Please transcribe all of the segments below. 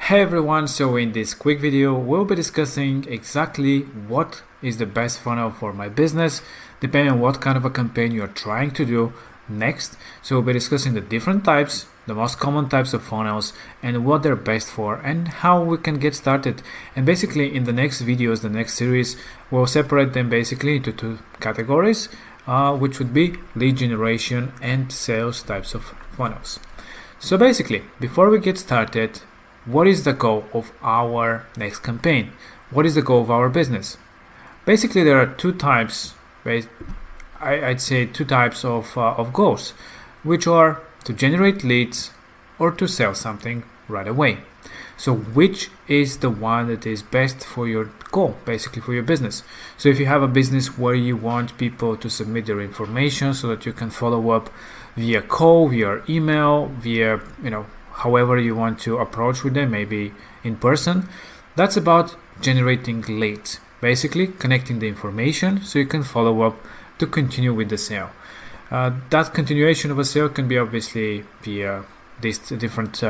Hey everyone, so in this quick video we'll be discussing exactly what is the best funnel for my business depending on what kind of a campaign you're trying to do next. So we'll be discussing the different types, the most common types of funnels and what they're best for and how we can get started. And basically in the next videos, the next series, we'll separate them basically into two categories, which would be lead generation and sales types of funnels. So basically, before we get started, what is the goal of our next campaign? What is the goal of our business? Basically, there are two types, I'd say two types of goals, which are to generate leads or to sell something right away. So which is the one that is best for your goal, basically for your business? So if you have a business where you want people to submit their information so that you can follow up via call, via email, via, however you want to approach with them, maybe in person, that's about generating leads, basically connecting the information so you can follow up to continue with the sale. That continuation of a sale can be obviously via these different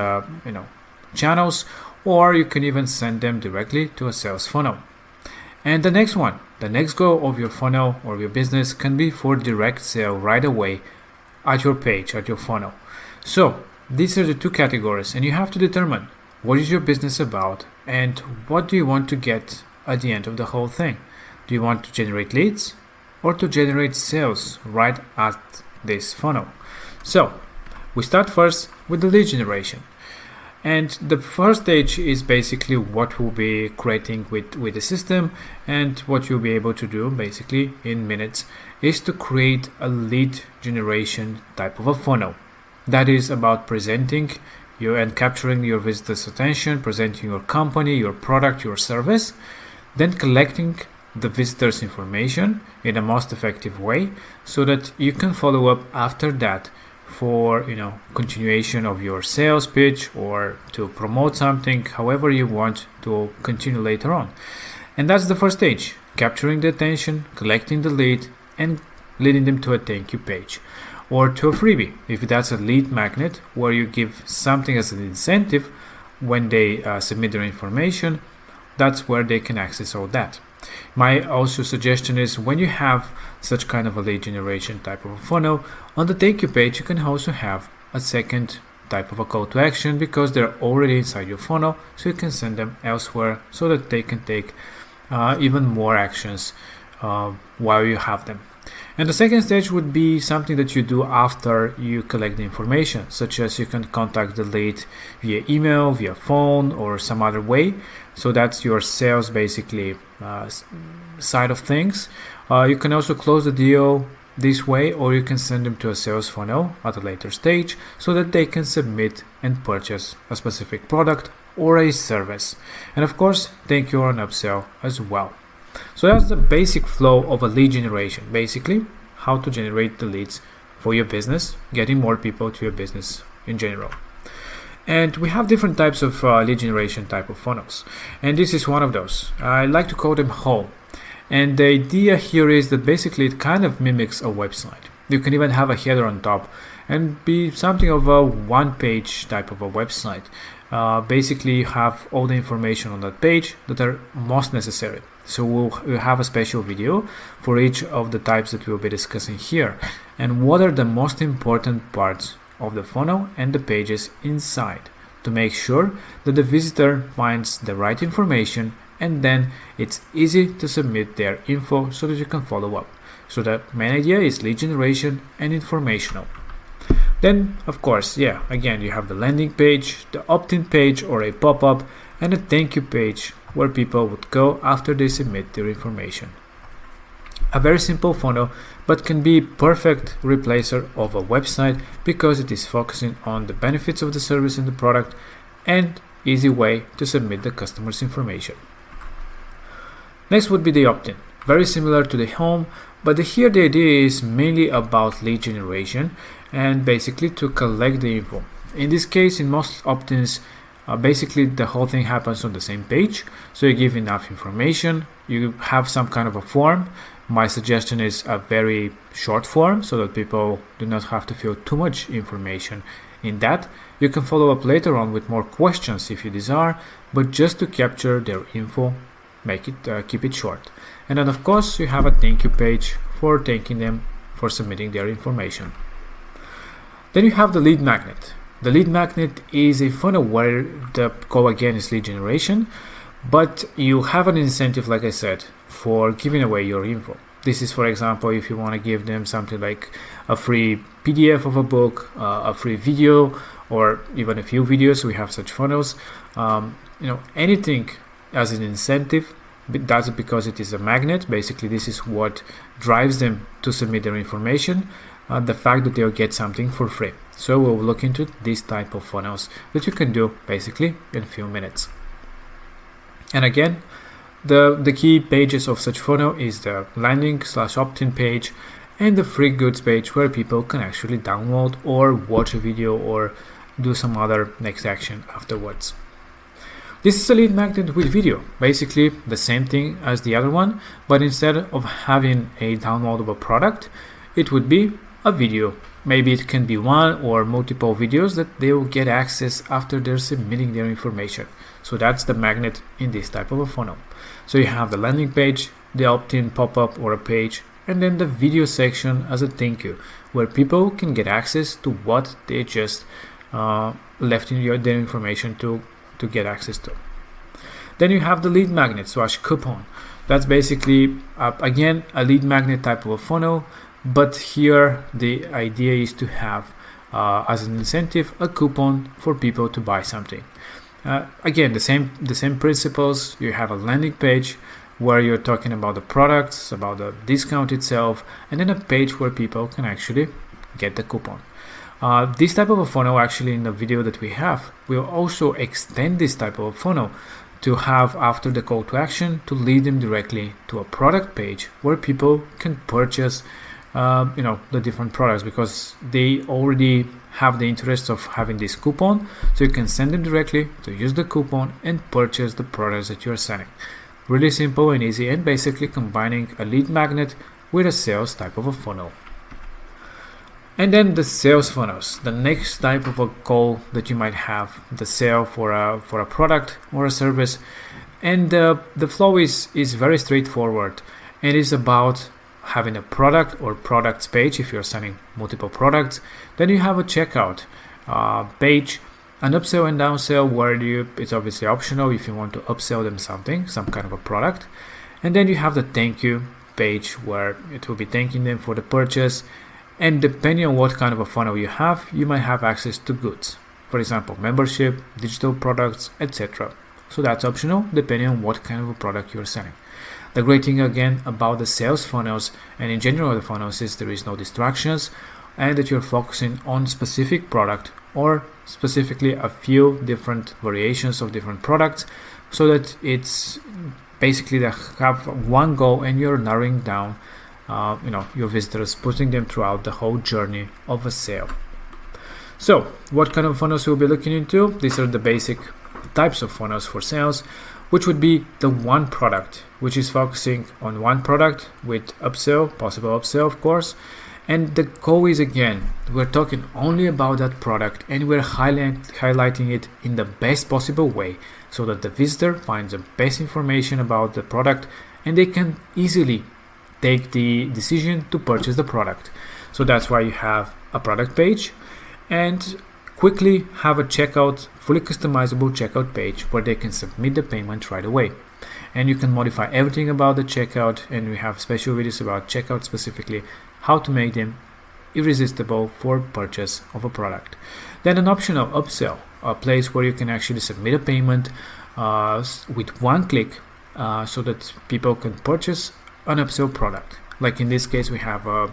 channels, or you can even send them directly to a sales funnel. And the next one, the next goal of your funnel or your business can be for direct sale right away at your page, at your funnel. So these are the two categories, and you have to determine what is your business about and what do you want to get at the end of the whole thing. Do you want to generate leads or to generate sales right at this funnel? So we start first with the lead generation. And the first stage is basically what we'll be creating with the system, and what you'll be able to do basically in minutes is to create a lead generation type of a funnel. That is about presenting you and capturing your visitors' attention, presenting your company, your product, your service, then collecting the visitors' information in a most effective way so that you can follow up after that for continuation of your sales pitch or to promote something, however you want to continue later on. And that's the first stage, capturing the attention, collecting the lead and leading them to a thank you page or to a freebie, if that's a lead magnet where you give something as an incentive when they submit their information. That's where they can access all that. My also suggestion is, when you have such kind of a lead generation type of a funnel, on the thank you page you can also have a second type of a call to action, because they're already inside your funnel, so you can send them elsewhere so that they can take even more actions while you have them. And the second stage would be something that you do after you collect the information, such as you can contact the lead via email, via phone, or some other way. So that's your sales basically side of things. You can also close the deal this way, or you can send them to a sales funnel at a later stage so that they can submit and purchase a specific product or a service. And of course, thank you or an upsell as well. So that's the basic flow of a lead generation, basically how to generate the leads for your business, getting more people to your business in general. And we have different types of lead generation type of funnels, and this is one of those. I like to call them home. And the idea here is that basically it kind of mimics a website. You can even have a header on top and be something of a one-page type of a website. Basically you have all the information on that page that are most necessary. So we'll have a special video for each of the types that we'll be discussing here, and what are the most important parts of the funnel and the pages inside, to make sure that the visitor finds the right information, and then it's easy to submit their info so that you can follow up. So the main idea is lead generation and informational. Then of course, again, you have the landing page, the opt-in page or a pop-up, and a thank you page where people would go after they submit their information. A very simple funnel, but can be perfect replacer of a website because it is focusing on the benefits of the service and the product, and easy way to submit the customer's information. Next would be the opt-in. Very similar to the home, but here the idea is mainly about lead generation and basically to collect the info. In this case, in most opt-ins, basically the whole thing happens on the same page. So you give enough information, you have some kind of a form. My suggestion is a very short form so that people do not have to fill too much information in that. You can follow up later on with more questions if you desire, but just to capture their info, keep it short. And then of course you have a thank you page for thanking them for submitting their information. Then you have the lead magnet. The lead magnet is a funnel where the goal again is lead generation, but you have an incentive, like I said, for giving away your info. This is, for example, if you want to give them something like a free PDF of a book, a free video, or even a few videos. We have such funnels. Anything as an incentive. That's because it is a magnet. Basically, this is what drives them to submit their information. The fact that they'll get something for free. So we'll look into this type of funnels that you can do basically in a few minutes. And again, the key pages of such funnel is the landing/opt-in page and the free goods page where people can actually download or watch a video or do some other next action afterwards. This is a lead magnet with video, basically the same thing as the other one, but instead of having a downloadable product, it would be a video. Maybe it can be one or multiple videos that they will get access after they're submitting their information. So that's the magnet in this type of a funnel. So you have the landing page, the opt-in pop-up or a page, and then the video section as a thank you, where people can get access to what they just left in their information to get access to. Then you have the lead magnet / coupon. That's basically again a lead magnet type of a funnel, but here the idea is to have as an incentive a coupon for people to buy something. Again, the same principles. You have a landing page where you're talking about the products, about the discount itself, and then a page where people can actually get the coupon. This type of a funnel, actually in the video that we have, we'll also extend this type of a funnel to have after the call to action to lead them directly to a product page where people can purchase the different products because they already have the interest of having this coupon. So you can send them directly to use the coupon and purchase the products that you're selling. Really simple and easy, and basically combining a lead magnet with a sales type of a funnel. And then the sales funnels, the next type of a goal that you might have, the sale for a product or a service. And the flow is very straightforward, and is about having a product or products page if you're selling multiple products. Then you have a checkout page, an upsell and downsell where it's obviously optional if you want to upsell them something, some kind of a product. And then you have the thank you page where it will be thanking them for the purchase. And depending on what kind of a funnel you have, you might have access to goods. For example, membership, digital products, etc. So that's optional depending on what kind of a product you're selling. The great thing again about the sales funnels and in general the funnels is there is no distractions and that you're focusing on specific product or specifically a few different variations of different products, so that it's basically they have one goal and you're narrowing down your visitors, putting them throughout the whole journey of a sale. So what kind of funnels we'll be looking into? These are the basic types of funnels for sales, which would be the one product, which is focusing on one product with upsell, possible upsell of course. And the goal is, again, we're talking only about that product and we're highlighting it in the best possible way so that the visitor finds the best information about the product and they can easily take the decision to purchase the product. So that's why you have a product page and quickly have a checkout, fully customizable checkout page where they can submit the payment right away. And you can modify everything about the checkout, and we have special videos about checkout specifically, how to make them irresistible for purchase of a product. Then an optional upsell, a place where you can actually submit a payment with one click so that people can purchase an upsell product. Like in this case, we have a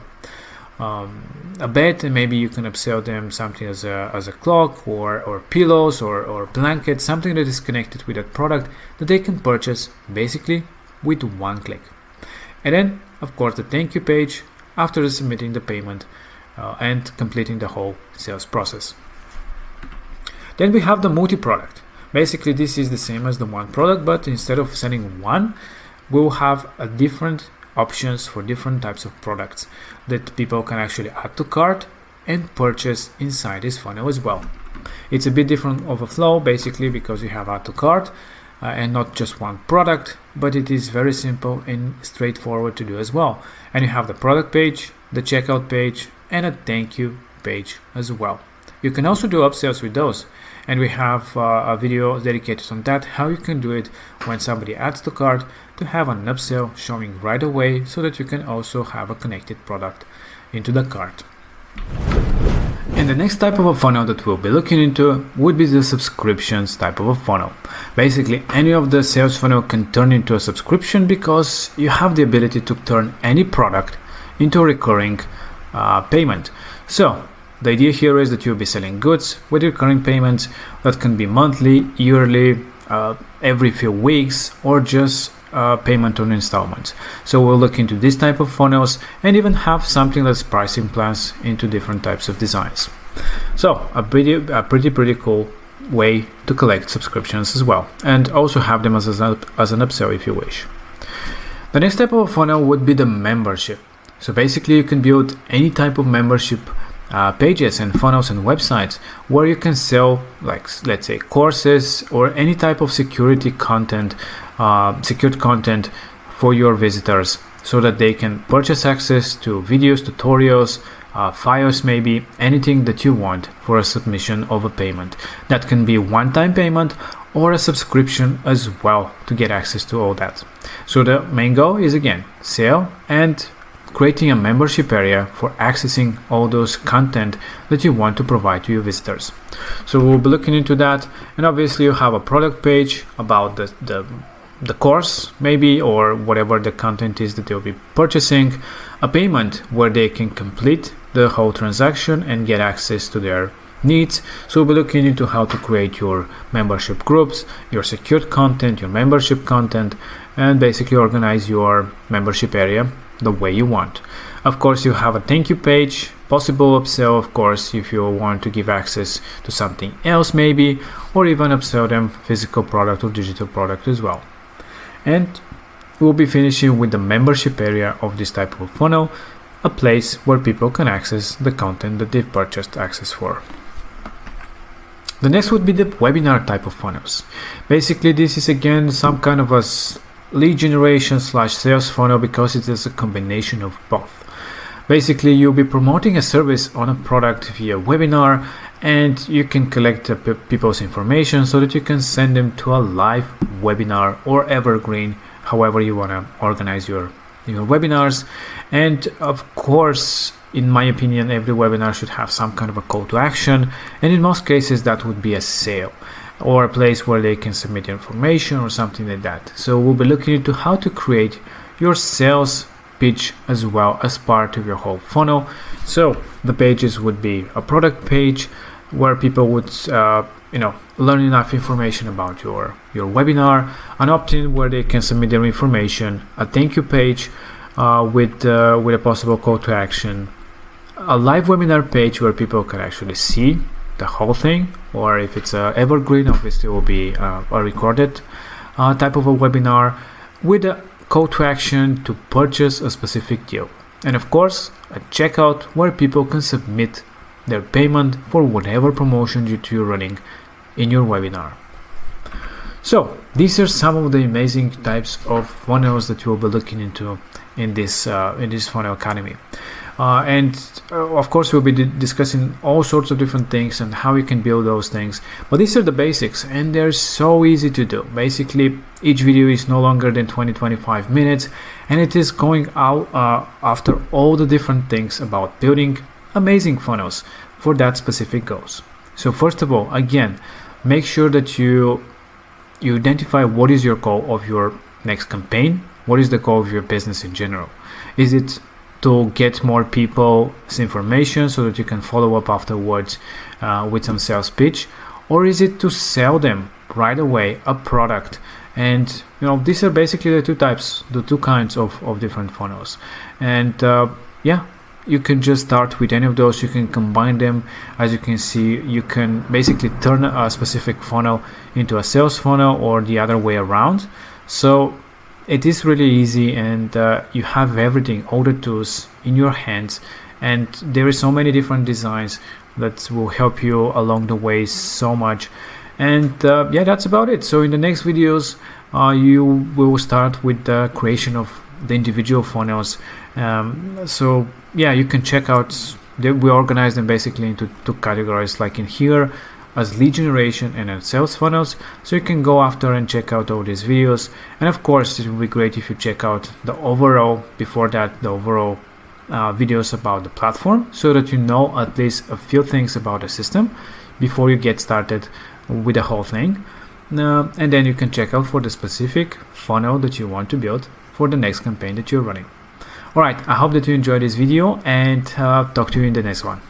bed, and maybe you can upsell them something as a clock or pillows or blankets, something that is connected with that product that they can purchase basically with one click. And then of course the thank you page after submitting the payment and completing the whole sales process. Then we have the multi-product. Basically this is the same as the one product, but instead of sending one, we'll have a different options for different types of products that people can actually add to cart and purchase inside this funnel as well. It's a bit different of a flow basically because you have add to cart and not just one product, but it is very simple and straightforward to do as well. And you have the product page, the checkout page, and a thank you page as well. You can also do upsells with those, and we have a video dedicated on that, how you can do it when somebody adds to cart, to have an upsell showing right away so that you can also have a connected product into the cart. And the next type of a funnel that we'll be looking into would be the subscriptions type of a funnel. Basically, any of the sales funnel can turn into a subscription because you have the ability to turn any product into a recurring payment. So the idea here is that you'll be selling goods with recurring payments that can be monthly, yearly, every few weeks, or just payment on installments. So we'll look into this type of funnels and even have something that's pricing plans into different types of designs. So a pretty cool way to collect subscriptions as well, and also have them as an upsell if you wish. The next type of funnel would be the membership. So basically you can build any type of membership pages and funnels and websites where you can sell, like, let's say, courses or any type of secured content for your visitors, so that they can purchase access to videos, tutorials, files, maybe anything that you want for a submission of a payment. That can be one-time payment or a subscription as well to get access to all that. So the main goal is, again, sell and creating a membership area for accessing all those content that you want to provide to your visitors. So we'll be looking into that, and obviously you have a product page about the course maybe, or whatever the content is that they'll be purchasing, a payment where they can complete the whole transaction and get access to their needs. So we'll be looking into how to create your membership groups, your secured content, your membership content, and basically organize your membership area the way you want. Of course, you have a thank you page, possible upsell, of course, if you want to give access to something else maybe, or even upsell them physical product or digital product as well. And we'll be finishing with the membership area of this type of funnel, a place where people can access the content that they've purchased access for. The next would be the webinar type of funnels. Basically, this is again some kind of a lead generation / sales funnel because it is a combination of both. Basically, you'll be promoting a service on a product via webinar, and you can collect people's information so that you can send them to a live webinar or evergreen, however you want to organize your webinars. And of course, in my opinion, every webinar should have some kind of a call to action, and in most cases that would be a sale or a place where they can submit information or something like that. So we'll be looking into how to create your sales pitch as well as part of your whole funnel. So the pages would be a product page where people would learn enough information about your webinar, an opt-in where they can submit their information, a thank you page with a possible call to action, a live webinar page where people can actually see the whole thing, or if it's a evergreen, obviously it will be a recorded type of a webinar with a call to action to purchase a specific deal, and of course a checkout where people can submit their payment for whatever promotion you're running in your webinar. So these are some of the amazing types of funnels that you will be looking into in this funnel academy. Of course, we'll be discussing all sorts of different things and how you can build those things. But these are the basics, and they're so easy to do. Basically, each video is no longer than 20-25 minutes, and it is going out after all the different things about building amazing funnels for that specific goals. So first of all, again, make sure that you identify what is your goal of your next campaign. What is the goal of your business in general? Is it to get more people's information so that you can follow up afterwards with some sales pitch, or is it to sell them right away a product? And these are basically the two kinds of different funnels. And you can just start with any of those. You can combine them. As you can see, you can basically turn a specific funnel into a sales funnel or the other way around. So it is really easy, and you have everything, all the tools in your hands, and there is so many different designs that will help you along the way so much. And yeah, that's about it. So in the next videos you will start with the creation of the individual funnels. So yeah, you can check out, we organize them basically into two categories, like in here as lead generation and then sales funnels. So you can go after and check out all these videos, and of course it would be great if you check out the overall, before that, the overall videos about the platform, so that you know at least a few things about the system before you get started with the whole thing. And then you can check out for the specific funnel that you want to build for the next campaign that you're running. Alright, I hope that you enjoyed this video, and talk to you in the next one.